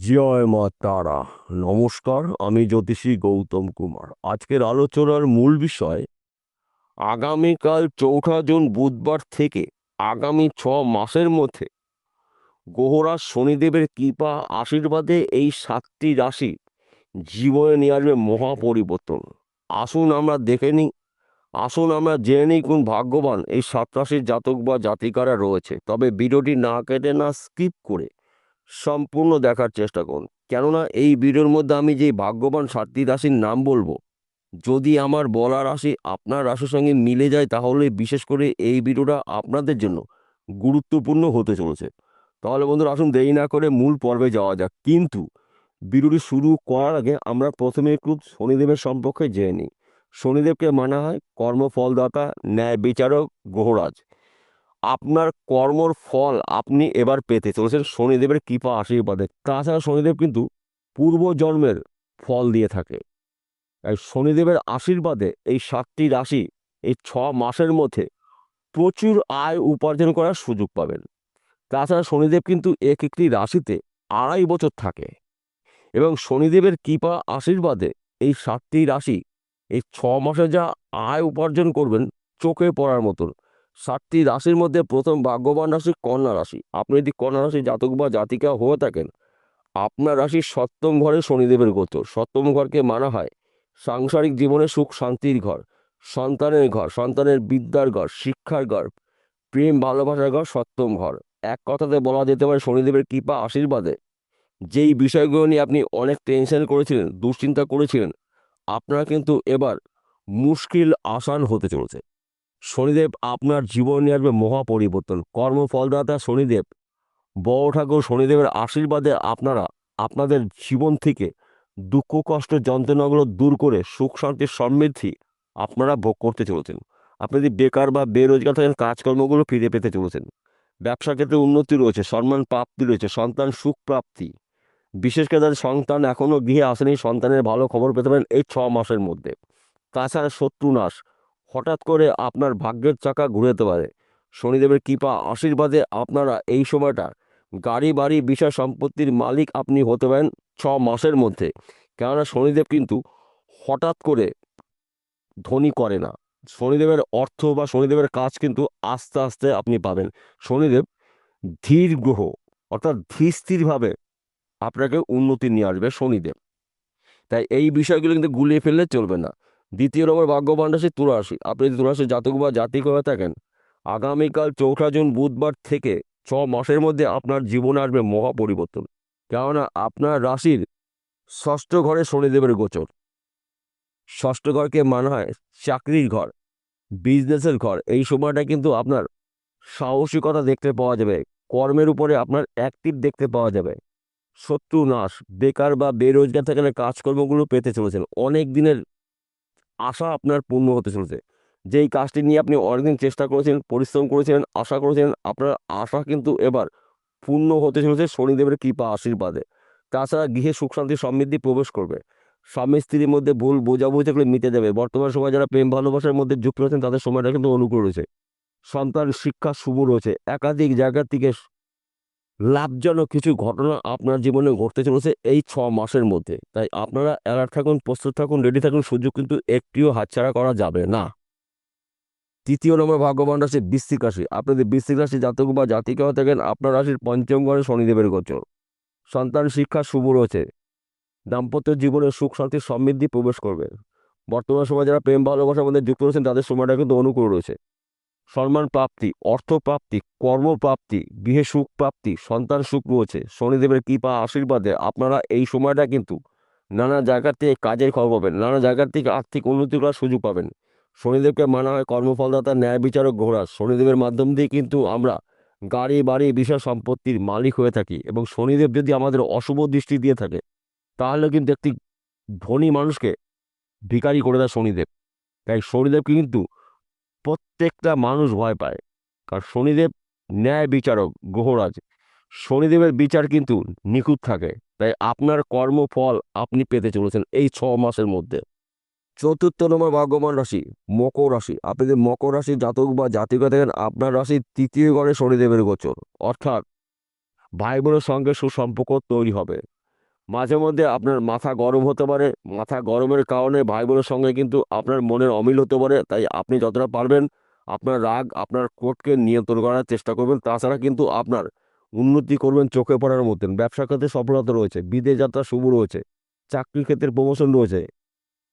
জয় মা তারা। নমস্কার, আমি জ্যোতিষী গৌতম কুমার। আজকের আলোচনার মূল বিষয় আগামীকাল 4 জুন বুধবার থেকে আগামী 6 মাসের মধ্যে গ্রহরাজ শনিদেবের কৃপা আশীর্বাদে এই 7টি রাশি জীবনে নিয়ে আসবে মহা পরিবর্তন। আসুন আমরা দেখে নিই, আসুন আমরা জেনে নিই কোন ভাগ্যবান এই 7 রাশির জাতক বা জাতিকারা রয়েছে। তবে ভিডিওটি না কেটে না স্কিপ করে সম্পূর্ণ দেখার চেষ্টা করুন, কেননা এই ভিডিওর মধ্যে আমি যে ভাগ্যবান 7টি রাশির নাম বলবো, যদি আমার বলা রাশি আপনার রাশির সঙ্গে মিলে যায় তাহলে বিশেষ করে এই ভিডিওটা আপনাদের জন্য গুরুত্বপূর্ণ হতে চলেছে। তাহলে বন্ধুরা, আসুন দেরি না করে মূল পর্বে যাওয়া যাক। কিন্তু ভিডিওটি শুরু করার আগে আমরা প্রথমে একটু শনিদেবের সম্পর্কে জেনে নিই। শনিদেবকে মানা হয় কর্মফলদাতা, ন্যায় বিচারক, গ্রহরাজ। আপনার কর্মর ফল আপনি এবার পেতে চলেছেন শনিদেবের কৃপা আশীর্বাদে। তাছাড়া শনিদেব কিন্তু পূর্বজন্মের ফল দিয়ে থাকে। এই শনিদেবের আশীর্বাদে এই 7টি রাশি এই 6 মাসের মধ্যে প্রচুর আয় উপার্জন করার সুযোগ পাবেন। তাছাড়া শনিদেব কিন্তু এক একটি রাশিতে 2.5 বছর থাকে এবং শনিদেবের কৃপা আশীর্বাদে এই 7টি রাশি এই 6 মাসে যা আয় উপার্জন করবেন চোখে পড়ার মতন। 7টি রাশির মধ্যে প্রথম ভাগ্যবান রাশি কন্যা রাশি। আপনি যদি কন্যা রাশি জাতক বা জাতিকা হয়ে থাকেন, আপনার রাশির 7ম ঘরে শনিদেবের গোচর। 7ম ঘরকে মানা হয় সাংসারিক জীবনে সুখ শান্তির ঘর, সন্তানের ঘর, সন্তানের বিদ্যার ঘর, শিক্ষার ঘর, প্রেম ভালোবাসার ঘর 7ম ঘর। এক কথাতে বলা যেতে পারে শনিদেবের কৃপা আশীর্বাদে যেই বিষয়গুলো নিয়ে আপনি অনেক টেনশন করেছিলেন, দুশ্চিন্তা করেছিলেন, আপনারা কিন্তু এবার মুশকিল আসান হতে চলেছে। শনিদেব আপনার জীবন নিয়ে আসবে মহা পরিবর্তন। কর্মফলদাতা শনিদেব, বড় ঠাকুর শনিদেবের আশীর্বাদে আপনারা আপনাদের জীবন থেকে দুঃখ কষ্ট যন্ত্রণাগুলো দূর করে সুখ শান্তির সমৃদ্ধি আপনারা ভোগ করতে চলেছেন। আপনি যদি বেকার বা বেরোজগার থাকেন, কাজকর্মগুলো ফিরে পেতে চলেছেন। ব্যবসা ক্ষেত্রে উন্নতি রয়েছে, সম্মান প্রাপ্তি রয়েছে, সন্তান সুখ প্রাপ্তি। বিশেষ করে যাদের সন্তান এখনও গৃহে আসেনি, সন্তানের ভালো খবর পেতে পারেন এই 6 মাসের মধ্যে। তাছাড়া শত্রু নাশ, হঠাৎ করে আপনার ভাগ্যের চাকা ঘুরে যেতে পারে। শনিদেবের কৃপা আশীর্বাদে আপনারা এই সময়টা গাড়ি বাড়ি বিষয় সম্পত্তির মালিক আপনি হতে পারেন 6 মাসের মধ্যে। কেননা শনিদেব কিন্তু হঠাৎ করে ধনী করে না। শনিদেবের অর্থ বা শনিদেবের কাজ কিন্তু আস্তে আস্তে আপনি পাবেন। শনিদেব ধীর গ্রহ, অর্থাৎ ধীর স্থিরভাবে আপনাকে উন্নতি নিয়ে আসবে শনিদেব। তাই এই বিষয়গুলো কিন্তু গুলিয়ে ফেললে চলবে না। 2য় নম্বর ভাগ্যবান রাশি তুলা রাশি। আপনি যদি তুলা রাশির জাতক বা জাতিক হয়ে থাকেন, আগামীকাল 4 জুন বুধবার থেকে 6 মাসের মধ্যে আপনার জীবনে আসবে মহা পরিবর্তন। কেননা আপনার রাশির 6ষ্ঠ ঘরে শনিদেবের গোচর। 6ষ্ঠ ঘরকে মানা হয় চাকরির ঘর, বিজনেসের ঘর। এই সময়টা কিন্তু আপনার সাহসিকতা দেখতে পাওয়া যাবে, কর্মের উপরে আপনার অ্যাক্টিভ দেখতে পাওয়া যাবে। শত্রু নাশ, বেকার বা বেরোজগার থাকলে কাজকর্মগুলো পেতে চলেছেন। অনেক দিনের আশা আপনার পূর্ণ হতে চলেছে। যেই কাজটি নিয়ে আপনি অনেকদিন চেষ্টা করেছেন, পরিশ্রম করেছেন, আশা করেছেন, আপনার আশা কিন্তু এবার পূর্ণ হতে চলেছে শনিদেবের কৃপা আশীর্বাদে। তাছাড়া গৃহে সুখ শান্তি সমৃদ্ধি প্রবেশ করবে। স্বামী স্ত্রীর মধ্যে ভুল বোঝাবুঝি থাকলে মিটে যাবে। বর্তমান সময় যারা প্রেম ভালোবাসার মধ্যে যুক্ত রয়েছেন তাদের সময়টা কিন্তু অনুকূল রয়েছে। সন্তান শিক্ষা শুভ রয়েছে। একাধিক জায়গা থেকে লাভজনক কিছু ঘটনা আপনার জীবনে ঘটতে চলেছে এই 6 মাসের মধ্যে। তাই আপনারা অ্যালার্ট থাকুন, প্রস্তুত থাকুন, রেডি থাকুন। সুযোগ কিন্তু একটিও হাতছাড়া করা যাবে না। 3য় নম্বর ভাগ্যবান রাশি বৃশ্চিক রাশি। আপনি যদি বৃশ্চিক রাশি জাতক বা জাতিকা হয়ে থাকেন, আপনার রাশির 5ম ঘরে শনিদেবের গোচর। সন্তান শিক্ষা শুভ রয়েছে। দাম্পত্য জীবনে সুখ শান্তি সমৃদ্ধি প্রবেশ করবে। বর্তমান সময় যারা প্রেম ভালোবাসার মধ্যে যুক্ত রয়েছেন তাদের সময়টা কিন্তু অনুকূল রয়েছে। সম্মান প্রাপ্তি, অর্থ প্রাপ্তি, কর্মপ্রাপ্তি, গৃহে সুখ প্রাপ্তি, সন্তান সুখ রয়েছে। শনিদেবের কৃপা আশীর্বাদে আপনারা এই সময়টা কিন্তু নানা জায়গার থেকে কাজের খবর পাবেন, নানা জায়গার থেকে আর্থিক উন্নতি করার সুযোগ পাবেন। শনিদেবকে মানা হয় কর্মফলদাতা, ন্যায় বিচারক, গ্রহরাজ। শনিদেবের মাধ্যম দিয়ে কিন্তু আমরা গাড়ি বাড়ি বিষয় সম্পত্তির মালিক হয়ে থাকি। এবং শনিদেব যদি আমাদের অশুভ দৃষ্টি দিয়ে থাকে তাহলে কিন্তু একটি ধনী মানুষকে ভিখারি করে দেয় শনিদেব। তাই শনিদেবকে কিন্তু প্রত্যেকটা মানুষ ভয় পায়, কারণ শনিদেব ন্যায় বিচারক, গ্রহরাজ। শনিদেবের বিচার কিন্তু নিখুঁত থাকে। তাই আপনার কর্মফল আপনি পেতে চলেছেন এই 6 মাসের মধ্যে। 4র্থ নম্বর ভাগ্যবান রাশি মকর রাশি। আপনি যদি মকর রাশির জাতক বা জাতিকা থাকেন, আপনার রাশির 3য় ঘরে শনিদেবের গোচর। অর্থাৎ ভাই বোনের সঙ্গে সুসম্পর্ক তৈরি হবে। মাঝে মধ্যে আপনার মাথা গরম হতে পারে, মাথা গরমের কারণে ভাই বোনের সঙ্গে কিন্তু আপনার মনের অমিল হতে পারে। তাই আপনি যতটা পারবেন আপনার রাগ, আপনার ক্রোধকে নিয়ন্ত্রণ করার চেষ্টা করবেন। তাছাড়া কিন্তু আপনার উন্নতি করবেন চোখে পড়ার মতন। ব্যবসা ক্ষেত্রে সফলতা রয়েছে, বিদেশ যাত্রা শুভ রয়েছে, চাকরির ক্ষেত্রে প্রমোশন রয়েছে।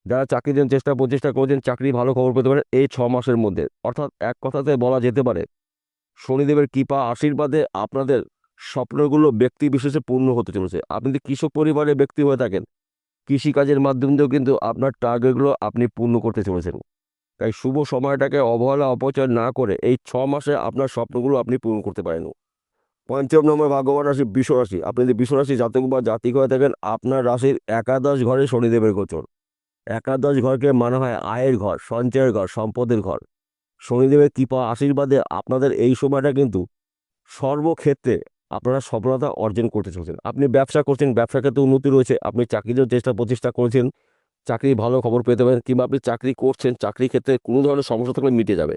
যারা চাকরির জন্য প্রচেষ্টা করছেন, চাকরি ভালো খবর পেতে পারেন এই 6 মাসের মধ্যে। অর্থাৎ এক কথাতে বলা যেতে পারে শনিদেবের কৃপা আশীর্বাদে আপনাদের স্বপ্নগুলো ব্যক্তি বিশেষে পূর্ণ হতে চলেছে। আপনি যদি কৃষক পরিবারের ব্যক্তি হয়ে থাকেন, কৃষিকাজের মাধ্যম দিয়েও কিন্তু আপনার টার্গেটগুলো আপনি পূর্ণ করতে চলেছেন। তাই শুভ সময়টাকে অবহেলা অপচয় না করে এই 6 মাসে আপনার স্বপ্নগুলো আপনি পূরণ করতে পারেন। পঞ্চম নম্বর ভাগ্যবান রাশি বৃষ রাশি। আপনি যদি বৃষ রাশি জাতক বা জাতিক হয়ে থাকেন, আপনার রাশির একাদশ ঘরে শনিদেবের গোচর। একাদশ ঘরকে মানা হয় আয়ের ঘর, সঞ্চয়ের ঘর, সম্পদের ঘর। শনিদেবের কৃপা আশীর্বাদে আপনাদের এই সময়টা কিন্তু সর্বক্ষেত্রে আপনারা সফলতা অর্জন করতে চলছেন। আপনি ব্যবসা করছেন, ব্যবসা ক্ষেত্রে উন্নতি রয়েছে। আপনি চাকরিরও প্রচেষ্টা করেছেন, চাকরি ভালো খবর পেতে পারেন। কিংবা আপনি চাকরি করছেন, চাকরির ক্ষেত্রে কোনো ধরনের সমস্যা থাকলে মিটে যাবে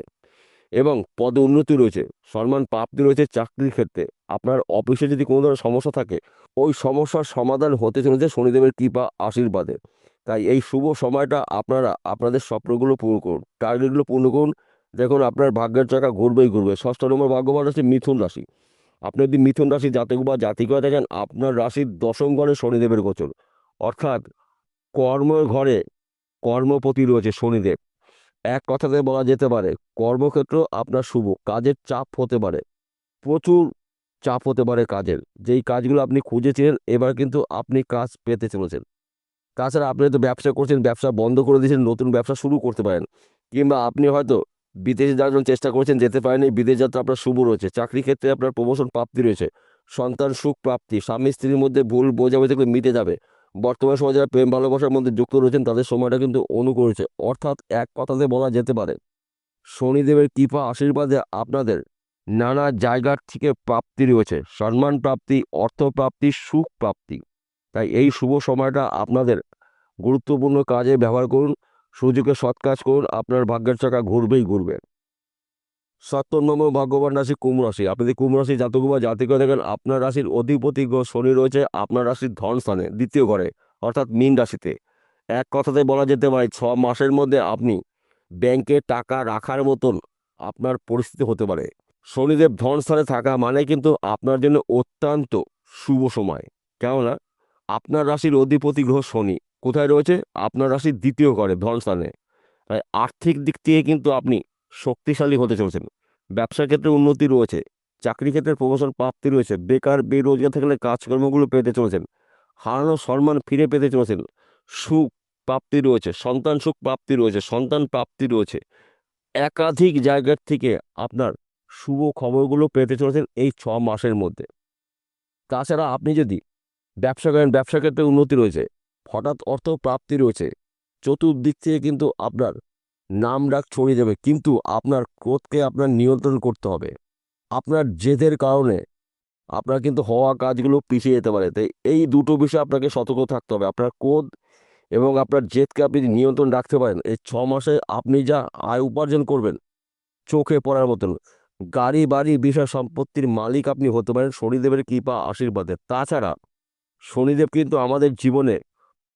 এবং পদে উন্নতি রয়েছে, সম্মান প্রাপ্তি রয়েছে। চাকরির ক্ষেত্রে আপনার অফিসে যদি কোনো ধরনের সমস্যা থাকে, ওই সমস্যার সমাধান হতে চলেছে শনিদেবের কৃপা আশীর্বাদে। তাই এই শুভ সময়টা আপনারা আপনাদের স্বপ্নগুলো পূরণ করুন, টার্গেটগুলো পূর্ণ করুন। দেখুন আপনার ভাগ্যের চাকা ঘুরবেই ঘুরবে। ষষ্ঠ নম্বর ভাগ্যবান রাশি মিথুন রাশি। আপনি যদি মিথুন রাশি জাতক বা জাতিক হয়ে থাকেন, আপনার রাশির দশম ঘরে শনিদেবের গোচর। অর্থাৎ কর্মের ঘরে কর্মপতি রয়েছে শনিদেব। এক কথাতে বলা যেতে পারে কর্মক্ষেত্র আপনার শুভ, কাজের চাপ হতে পারে, প্রচুর চাপ হতে পারে কাজের। যেই কাজগুলো আপনি খুঁজেছিলেন এবার কিন্তু আপনি কাজ পেতে চলেছেন। তাছাড়া আপনি হয়তো ব্যবসা করছেন, ব্যবসা বন্ধ করে দিয়েছেন, নতুন ব্যবসা শুরু করতে পারেন। কিংবা আপনি হয়তো বিদেশে যাওয়ার জন্য চেষ্টা করছেন, যেতে পারেনি, বিদেশ যাত্রা আপনার শুভ রয়েছে। চাকরি ক্ষেত্রে আপনার প্রমোশন প্রাপ্তি রয়েছে, সন্তান সুখ প্রাপ্তি, স্বামী স্ত্রীর মধ্যে ভুল বোঝাবুঝিগুলো মিটে যাবে। বর্তমান সময়ে যারা প্রেম ভালোবাসার মধ্যে যুক্ত রয়েছেন তাদের সময়টা কিন্তু অনুকূল রয়েছে। অর্থাৎ এক কথাতে বলা যেতে পারে শনিদেবের কৃপা আশীর্বাদে আপনাদের নানা জায়গার থেকে প্রাপ্তি রয়েছে, সম্মান প্রাপ্তি, অর্থ প্রাপ্তি, সুখ প্রাপ্তি। তাই এই শুভ সময়টা আপনাদের গুরুত্বপূর্ণ কাজে ব্যবহার করুন, সুযোগে সৎ কাজ করুন, আপনার ভাগ্যের চাকা ঘুরবেই ঘুরবে। 7 নম্বর ভাগ্যবান রাশি কুম্ভ রাশি। আপনি যদি কুম্ভ রাশি জাতক বা জাতিক হয়ে থাকেন, আপনার রাশির অধিপতি গ্রহ শনি রয়েছে আপনার রাশির ধন স্থানে দ্বিতীয় ঘরে, অর্থাৎ মীন রাশিতে। এক কথাতে বলা যেতে পারে 6 মাসের মধ্যে আপনি ব্যাংকে টাকা রাখার মতন আপনার পরিস্থিতি হতে পারে। শনিদেব ধন স্থানে থাকা মানে কিন্তু আপনার জন্য অত্যন্ত শুভ সময়। কেননা আপনার রাশির অধিপতি গ্রহ শনি কোথায় রয়েছে? আপনার রাশির দ্বিতীয় ঘরে, ধন স্থানে। তাই আর্থিক দিক থেকে কিন্তু আপনি শক্তিশালী হতে চলেছেন। ব্যবসার ক্ষেত্রে উন্নতি রয়েছে, চাকরি ক্ষেত্রে প্রমোশন প্রাপ্তি রয়েছে, বেকার বেরোজগার থাকলে কাজকর্মগুলো পেতে চলেছেন, হারানো সম্মান ফিরে পেতে চলেছেন, সুখ প্রাপ্তি রয়েছে, সন্তান সুখ প্রাপ্তি রয়েছে, সন্তান প্রাপ্তি রয়েছে। একাধিক জায়গার থেকে আপনার শুভ খবরগুলো পেতে চলেছেন এই 6 মাসের মধ্যে। তাছাড়া আপনি যদি ব্যবসা করেন, ব্যবসা ক্ষেত্রে উন্নতি রয়েছে, হঠাৎ অর্থ প্রাপ্তি রয়েছে। চতুর্দিক থেকে কিন্তু আপনার নাম ডাক ছড়িয়ে যাবে, কিন্তু আপনার ক্রোধকে আপনার নিয়ন্ত্রণ করতে হবে। আপনার জেদের কারণে আপনার কিন্তু হওয়া কাজগুলো পিছিয়ে যেতে পারে। তাই এই দুটো বিষয়ে আপনাকে সতর্ক থাকতে হবে। আপনার ক্রোধ এবং আপনার জেদকে আপনি যদি নিয়ন্ত্রণ রাখতে পারেন, এই 6 মাসে আপনি যা আয় উপার্জন করবেন চোখে পড়ার মতন। গাড়ি বাড়ি বিষয় সম্পত্তির মালিক আপনি হতে পারেন শনিদেবের কৃপা আশীর্বাদে। তাছাড়া শনিদেব কিন্তু আমাদের জীবনে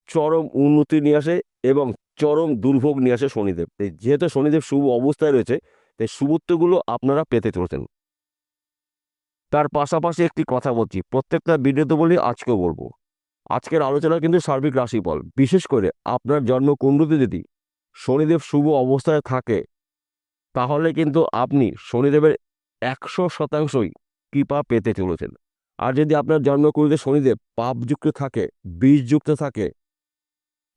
চরম উন্নতি নিয়ে আসে এবং চরম দুর্ভোগ নিয়ে আসে শনিদেব। তাই যেহেতু শনিদেব শুভ অবস্থায় রয়েছে, তাই শুভত্বগুলো আপনারা পেতে চলেছেন। তার পাশাপাশি একটি কথা বলছি, প্রত্যেকটা ভিডিওতে বলি, আজকেও বলবো, আজকের আলোচনা কিন্তু সার্বিক রাশিফল। বিশেষ করে আপনার জন্মকুণ্ডলিতে যদি শনিদেব শুভ অবস্থায় থাকে, তাহলে কিন্তু আপনি শনিদেবের 100%ই কৃপা পেতে চলেছেন। আর যদি আপনার জন্মকুণ্ডলিতে শনিদেব পাপযুক্ত থাকে, বিষযুক্ত থাকে,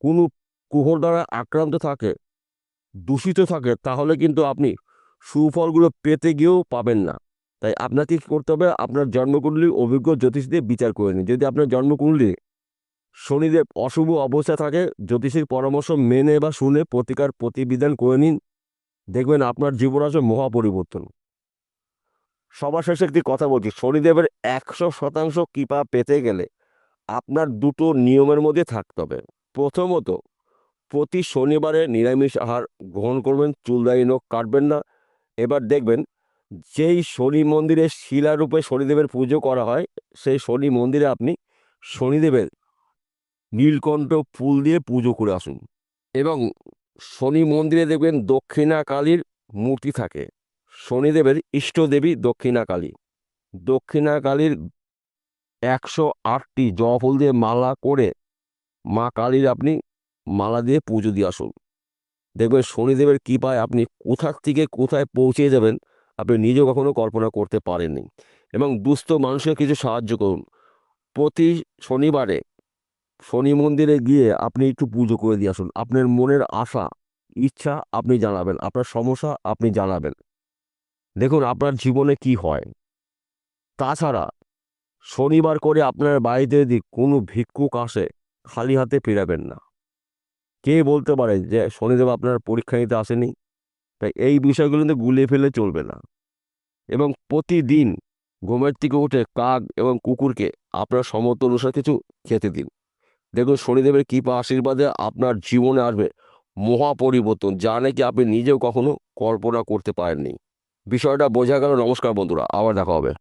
কোনো কুহর দ্বারা আক্রান্ত থাকে, দূষিত থাকে, তাহলে কিন্তু আপনি সুফলগুলো পেতে গিয়েও পাবেন না। তাই আপনাকে কী করতে হবে? আপনার জন্মকুণ্ডলী অভিজ্ঞ জ্যোতিষ দিয়ে বিচার করে নিন। যদি আপনার জন্মকুণ্ডলী শনিদেব অশুভ অবস্থায় থাকে, জ্যোতিষীর পরামর্শ মেনে বা শুনে প্রতিকার প্রতিবিধান করে নিন, দেখবেন আপনার জীবন আসবে মহা পরিবর্তন। সবার শেষে একটি কথা বলছি, শনিদেবের 100% কৃপা পেতে গেলে আপনার দুটো নিয়মের মধ্যে থাকতে হবে। প্রথমত, প্রতি শনিবারে নিরামিষ আহার গ্রহণ করবেন, চুলদাড়ি নখ কাটবেন না। এবার দেখবেন যেই শনি মন্দিরে শিলারূপে শনিদেবের পুজো করা হয়, সেই শনি মন্দিরে আপনি শনিদেবের নীলকণ্ঠ ফুল দিয়ে পুজো করে আসুন। এবং শনি মন্দিরে দেখবেন দক্ষিণাকালীর মূর্তি থাকে। শনিদেবের ইষ্টদেবী দক্ষিণাকালী। দক্ষিণাকালীর 108টি জবা ফুল দিয়ে মালা করে মা কালীর আপনি মালা দিয়ে পুজো দিয়ে আসুন। দেখবেন শনিদেবের কৃপায় আপনি কোথা থেকে কোথায় পৌঁছে যাবেন আপনি নিজেও কখনো কল্পনা করতে পারেননি। এবং দুস্থ মানুষকে কিছু সাহায্য করুন। প্রতি শনিবারে শনি মন্দিরে গিয়ে আপনি একটু পুজো করে দিয়ে আসুন। আপনার মনের আশা ইচ্ছা আপনি জানাবেন, আপনার সমস্যা আপনি জানাবেন। দেখুন আপনার জীবনে কি হয়। তাছাড়া শনিবার করে আপনার বাড়িতে যদি কোনো ভিক্ষুক আসে, খালি হাতে ফেরাবেন না। কে বলতে পারে যে শনিদেব আপনার পরীক্ষা নিতে আসেনি? তাই এই বিষয়গুলো কিন্তু গুলিয়ে ফেলে চলবে না। এবং প্রতিদিন ঘুমের থেকে উঠে কাক এবং কুকুরকে আপনার সমর্থ অনুসারে কিছু খেতে দিন। দেখুন শনিদেবের কৃপা আশীর্বাদে আপনার জীবনে আসবে মহা পরিবর্তন, যা নাকি আপনি নিজেও কখনো কল্পনা করতে পারেননি। বিষয়টা বোঝা গেল। নমস্কার বন্ধুরা, আবার দেখা হবে।